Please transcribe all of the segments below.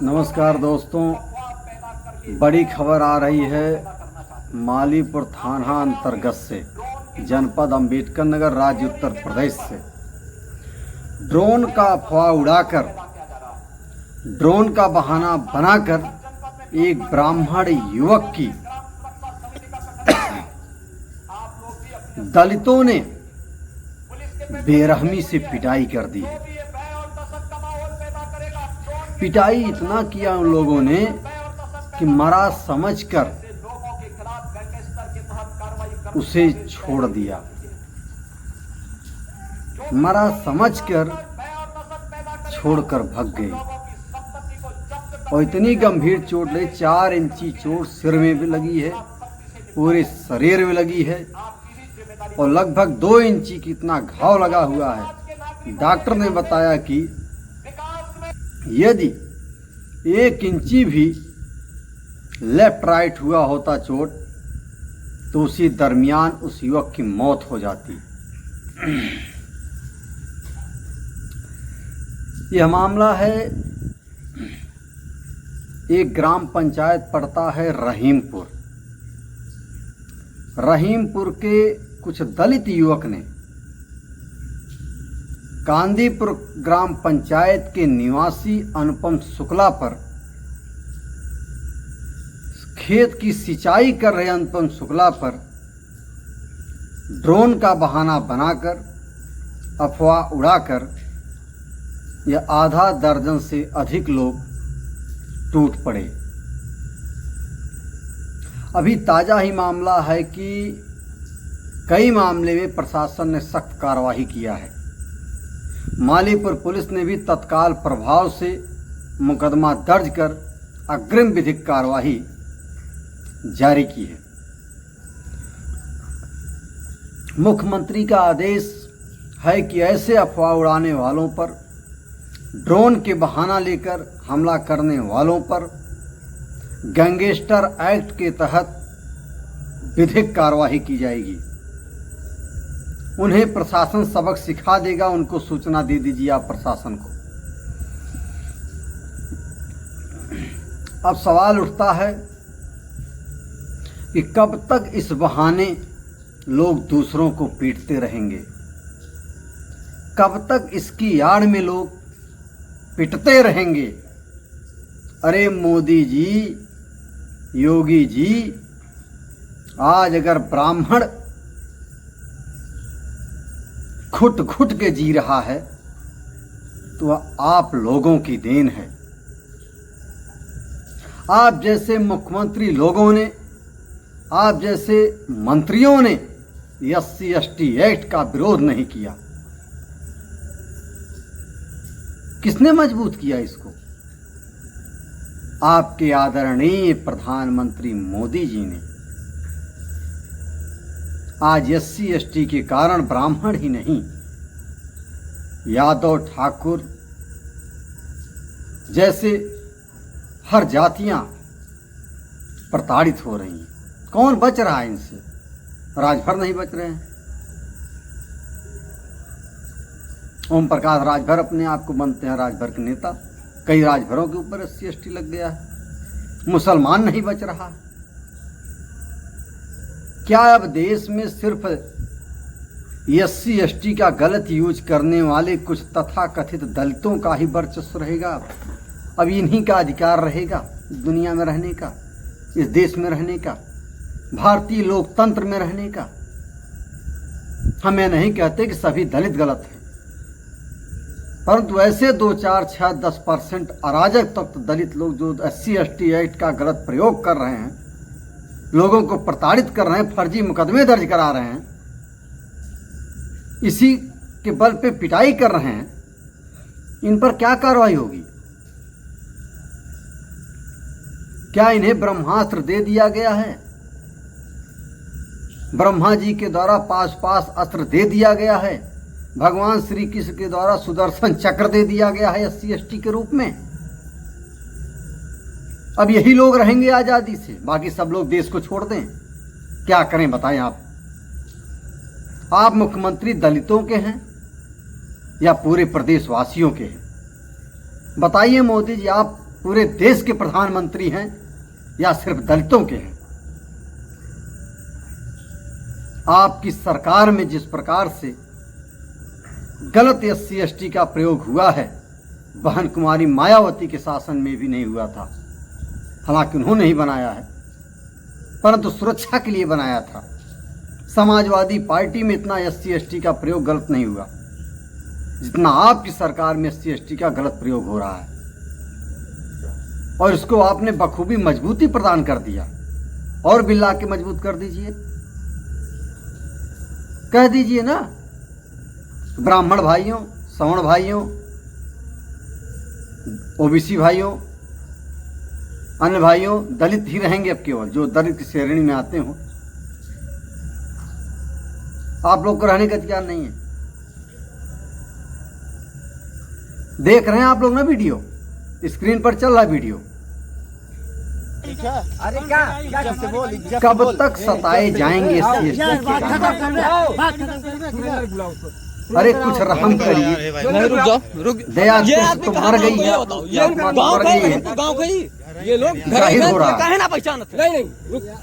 नमस्कार दोस्तों, बड़ी खबर आ रही है मालीपुर थाना अंतर्गत से, जनपद अंबेडकर नगर, राज्य उत्तर प्रदेश से। ड्रोन का अफवाह उड़ाकर, ड्रोन का बहाना बनाकर एक ब्राह्मण युवक की दलितों ने बेरहमी से पिटाई कर दी है। पिटाई इतना किया उन लोगों ने कि मरा समझकर उसे छोड़ दिया। मरा समझकर छोड़कर भाग गए और इतनी गंभीर चोट लगी, 4 इंची चोट सिर में भी लगी है, पूरे शरीर में लगी है और लगभग 2 इंची की इतना घाव लगा हुआ है। डॉक्टर ने बताया कि यदि 1 इंची भी लेफ्ट राइट हुआ होता चोट तो उसी दरमियान उस युवक की मौत हो जाती। यह मामला है, एक ग्राम पंचायत पड़ता है रहीमपुर। रहीमपुर के कुछ दलित युवक ने कांदीपुर ग्राम पंचायत के निवासी अनुपम शुक्ला पर, खेत की सिंचाई कर रहे अनुपम शुक्ला पर ड्रोन का बहाना बनाकर, अफवाह उड़ाकर यह आधा दर्जन से अधिक लोग टूट पड़े। अभी ताजा ही मामला है कि कई मामले में प्रशासन ने सख्त कार्रवाई किया है। मालीपुर पुलिस ने भी तत्काल प्रभाव से मुकदमा दर्ज कर अग्रिम विधिक कार्रवाई जारी की है। मुख्यमंत्री का आदेश है कि ऐसे अफवाह उड़ाने वालों पर, ड्रोन के बहाना लेकर हमला करने वालों पर गैंगस्टर एक्ट के तहत विधिक कार्रवाई की जाएगी। उन्हें प्रशासन सबक सिखा देगा, उनको सूचना दे दीजिए आप प्रशासन को। अब सवाल उठता है कि कब तक इस बहाने लोग दूसरों को पीटते रहेंगे, कब तक इसकी आड़ में लोग पिटते रहेंगे। अरे मोदी जी, योगी जी, आज अगर ब्राह्मण घुट घुट के जी रहा है तो आप लोगों की देन है। आप जैसे मुख्यमंत्री लोगों ने, आप जैसे मंत्रियों ने SC/ST एक्ट का विरोध नहीं किया। किसने मजबूत किया इसको? आपके आदरणीय प्रधानमंत्री मोदी जी ने। आज SC/ST के कारण ब्राह्मण ही नहीं, यादव, ठाकुर जैसे हर जातियां प्रताड़ित हो रही हैं। कौन बच रहा है इनसे? राजभर नहीं बच रहे हैं। ओम प्रकाश राजभर अपने आप को बनते हैं राजभर के नेता। कई राजभरों के ऊपर SC/ST लग गया है। मुसलमान नहीं बच रहा है। क्या अब देश में सिर्फ SC/ST का गलत यूज करने वाले कुछ तथाकथित दलितों का ही वर्चस्व रहेगा? अब इन्हीं का अधिकार रहेगा दुनिया में रहने का, इस देश में रहने का, भारतीय लोकतंत्र में रहने का? हम यह नहीं कहते कि सभी दलित गलत हैं, परंतु ऐसे 2, 4, 6, 10% अराजक तत्व दलित लोग जो SC/ST एक्ट का गलत प्रयोग कर रहे हैं, लोगों को प्रताड़ित कर रहे हैं, फर्जी मुकदमे दर्ज करा रहे हैं, इसी के बल पे पिटाई कर रहे हैं, इन पर क्या कार्रवाई होगी? क्या इन्हें ब्रह्मास्त्र दे दिया गया है? ब्रह्मा जी के द्वारा पास अस्त्र दे दिया गया है? भगवान श्री कृष्ण के द्वारा सुदर्शन चक्र दे दिया गया है SC/ST के रूप में? अब यही लोग रहेंगे आजादी से, बाकी सब लोग देश को छोड़ दें? क्या करें बताएं आप मुख्यमंत्री दलितों के हैं या पूरे प्रदेशवासियों के हैं? बताइए मोदी जी, आप पूरे देश के प्रधानमंत्री हैं या सिर्फ दलितों के हैं। आपकी सरकार में जिस प्रकार से गलत SC/ST का प्रयोग हुआ है, बहन कुमारी मायावती के शासन में भी नहीं हुआ था। हालांकि उन्होंने ही बनाया है, परंतु सुरक्षा के लिए बनाया था। समाजवादी पार्टी में इतना SC/ST का प्रयोग गलत नहीं हुआ जितना आपकी सरकार में SC/ST का गलत प्रयोग हो रहा है, और इसको आपने बखूबी मजबूती प्रदान कर दिया। और बिल ला के मजबूत कर दीजिए, कह दीजिए ना, ब्राह्मण भाइयों, सवर्ण भाइयों, OBC भाइयों, अन्य भाइयों, दलित ही रहेंगे अब केवल, जो दलित की श्रेणी में आते हो। आप लोग को रहने का अधिकार नहीं है। देख रहे हैं आप लोग ना वीडियो, स्क्रीन पर चल रहा है वीडियो। अरे क्या कब तक सताए जाएंगे SC/ST? अरे कुछ रहम करिए। रुक जाओ, रुक। दया ये तो मर गई है, ये गांव का है, गांव का ही। ये लोग जाहिर हो रहा काहे ना पहचानत? नहीं,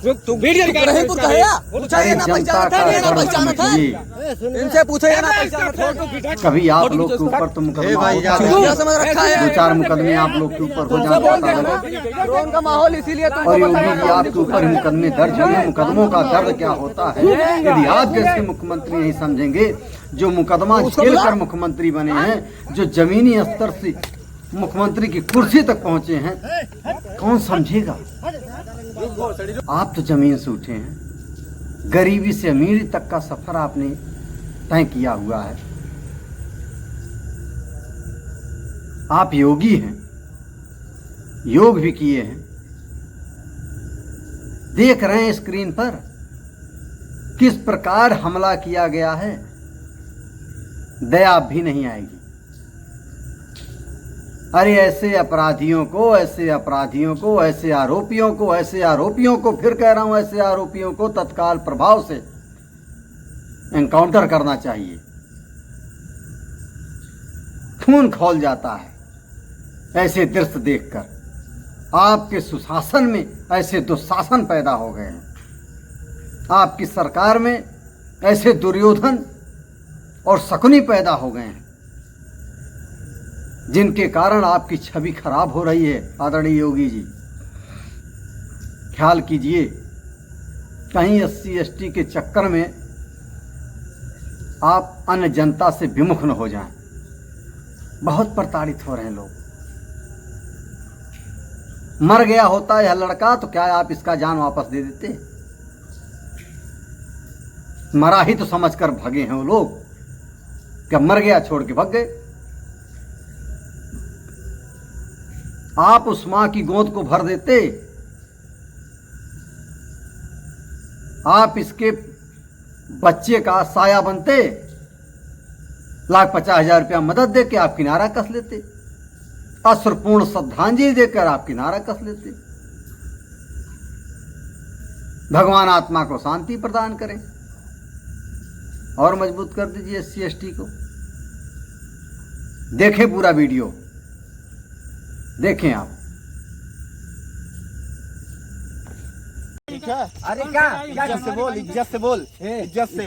रुक तू वीडियो रहेंपुर का है या? पूछा ये ना पहचानत है, ये ना पहचानत है। इनसे पूछे ये ना पहचानत है। कभी आप लोग के ऊपर तो मुकदमा होता है, क्या समझ रखा है? 2-4 मुकदमे आप लोग के ऊपर हो जाते हैं। ड्रोन का माहौल इसीलिए तुमको और योगी जी आपके ऊपर ही मुकदमे दर्ज हुए। मुकदमों का दर्द क्या होता है, यदि आप जैसे मुख्यमंत्री नहीं समझेंगे, जो मुकदमा झेल कर मुख्यमंत्री बने हैं, जो जमीनी स्तर से मुख्यमंत्री की कुर्सी तक पहुंचे हैं, कौन समझेगा? आप तो जमीन से उठे हैं, गरीबी से अमीरी तक का सफर आपने तय किया हुआ है। आप योगी हैं, योग भी किए हैं। देख रहे हैं स्क्रीन पर किस प्रकार हमला किया गया है। दया भी नहीं आएगी। अरे ऐसे अपराधियों को, ऐसे आरोपियों को, फिर कह रहा हूं, ऐसे आरोपियों को तत्काल प्रभाव से एनकाउंटर करना चाहिए। खून खौल जाता है ऐसे दृश्य देखकर। आपके सुशासन में ऐसे दुशासन पैदा हो गए हैं। आपकी सरकार में ऐसे दुर्योधन और शकुनी पैदा हो गए हैं, जिनके कारण आपकी छवि खराब हो रही है। आदरणीय योगी जी, ख्याल कीजिए, कहीं SC/ST के चक्कर में आप अन्य जनता से विमुख न हो जाएं। बहुत प्रताड़ित हो रहे हैं लोग। मर गया होता यह लड़का तो क्या आप इसका जान वापस दे देते? मरा ही तो समझकर भगे हैं वो लोग, क्या मर गया छोड़ के भाग गए। आप उस मां की गोद को भर देते, आप इसके बच्चे का साया बनते, 1,50,000 रुपया मदद दे के आप किनारा कस लेते, अश्रुपूर्ण श्रद्धांजलि देकर आप किनारा कस लेते। भगवान आत्मा को शांति प्रदान करें और मजबूत कर दीजिए SC/ST को। देखें पूरा वीडियो, देखें आप। अरे क्या इज्जत से बोल, इज्जत से बोल, इज्जत से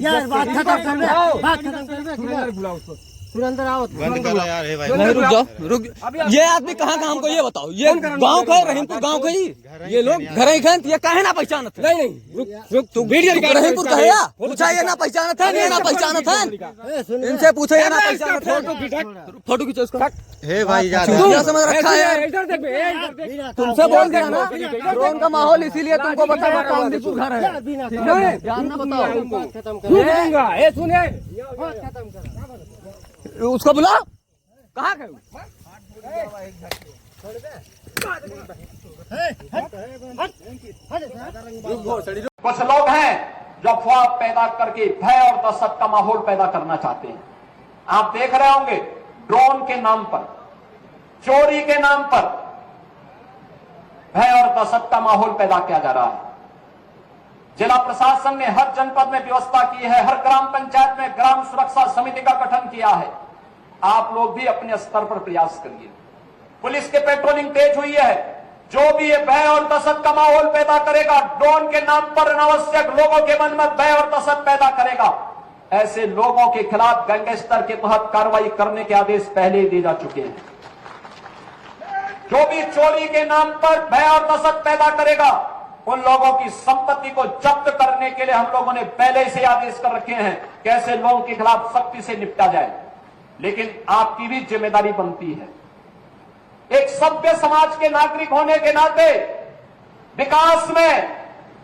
यार बात खत्म कर ले, बात खत्म कर ले। बुलाओ उसको, तुरंत आओ। बंद करो यार। हे भाई, नहीं, रुक जाओ, रुक। ये आदमी कहाँ का हमको ये बताओ? ये गांव का है, रहीमपुर गांव का ही। ये लोग घर ही खान, ये काहे ना पहचानत? नहीं, रुक तू वीडियो रहीमपुर का है या? पूछा ये ना पहचानत है, ये ना पहचानत है। इनसे पूछे ये ना पहचानत है। फोटो खींचो इसका। हे भाई यार, क्या समझ रखा है? तुमसे बोल दिया ना, ड्रोन का माहौल इसीलिए तुमको बता रहा हूं। कामदीपुर घर है, जानना बताओ। उसको बुला, कहाँ गए? कुछ लोग हैं जो अफवाह पैदा करके भय और दहशत का माहौल पैदा करना चाहते हैं। आप देख रहे होंगे, ड्रोन के नाम पर, चोरी के नाम पर भय और दहशत का माहौल पैदा किया जा रहा है। जिला प्रशासन ने हर जनपद में व्यवस्था की है, हर ग्राम पंचायत में ग्राम सुरक्षा समिति का गठन किया है। आप लोग भी अपने स्तर पर प्रयास करिए। पुलिस की पेट्रोलिंग तेज हुई है। जो भी ये भय और दहशत का माहौल पैदा करेगा, ड्रोन के नाम पर अनावश्यक लोगों के मन में भय और दहशत पैदा करेगा, ऐसे लोगों के खिलाफ गैंगस्टर के तहत कार्रवाई करने के आदेश पहले ही दिए जा चुके हैं। जो भी चोरी के नाम पर भय और दहशत पैदा करेगा, उन लोगों की संपत्ति को जब्त करने के लिए हम लोगों ने पहले से आदेश कर रखे हैं कि ऐसे लोगों के खिलाफ सख्ती से निपटा जाए। लेकिन आपकी भी जिम्मेदारी बनती है, एक सभ्य समाज के नागरिक होने के नाते विकास में,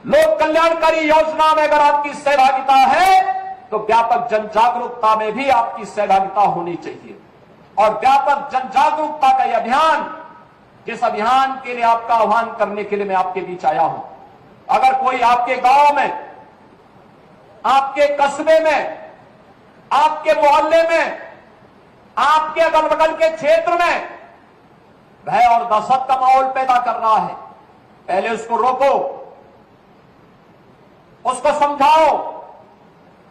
लोक कल्याणकारी योजना में अगर आपकी सहभागिता है तो व्यापक जन जागरूकता में भी आपकी सहभागिता होनी चाहिए। और व्यापक जन जागरूकता का यह अभियान, जिस अभियान के लिए आपका आह्वान करने के लिए मैं आपके बीच आया हूं, अगर कोई आपके गांव में, आपके कस्बे में, आपके मोहल्ले में, आपके अगल बगल के क्षेत्र में भय और दहशत का माहौल पैदा कर रहा है, पहले उसको रोको, उसको समझाओ।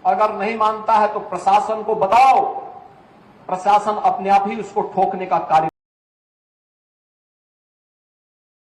अगर नहीं मानता है तो प्रशासन को बताओ, प्रशासन अपने आप ही उसको ठोकने का कार्य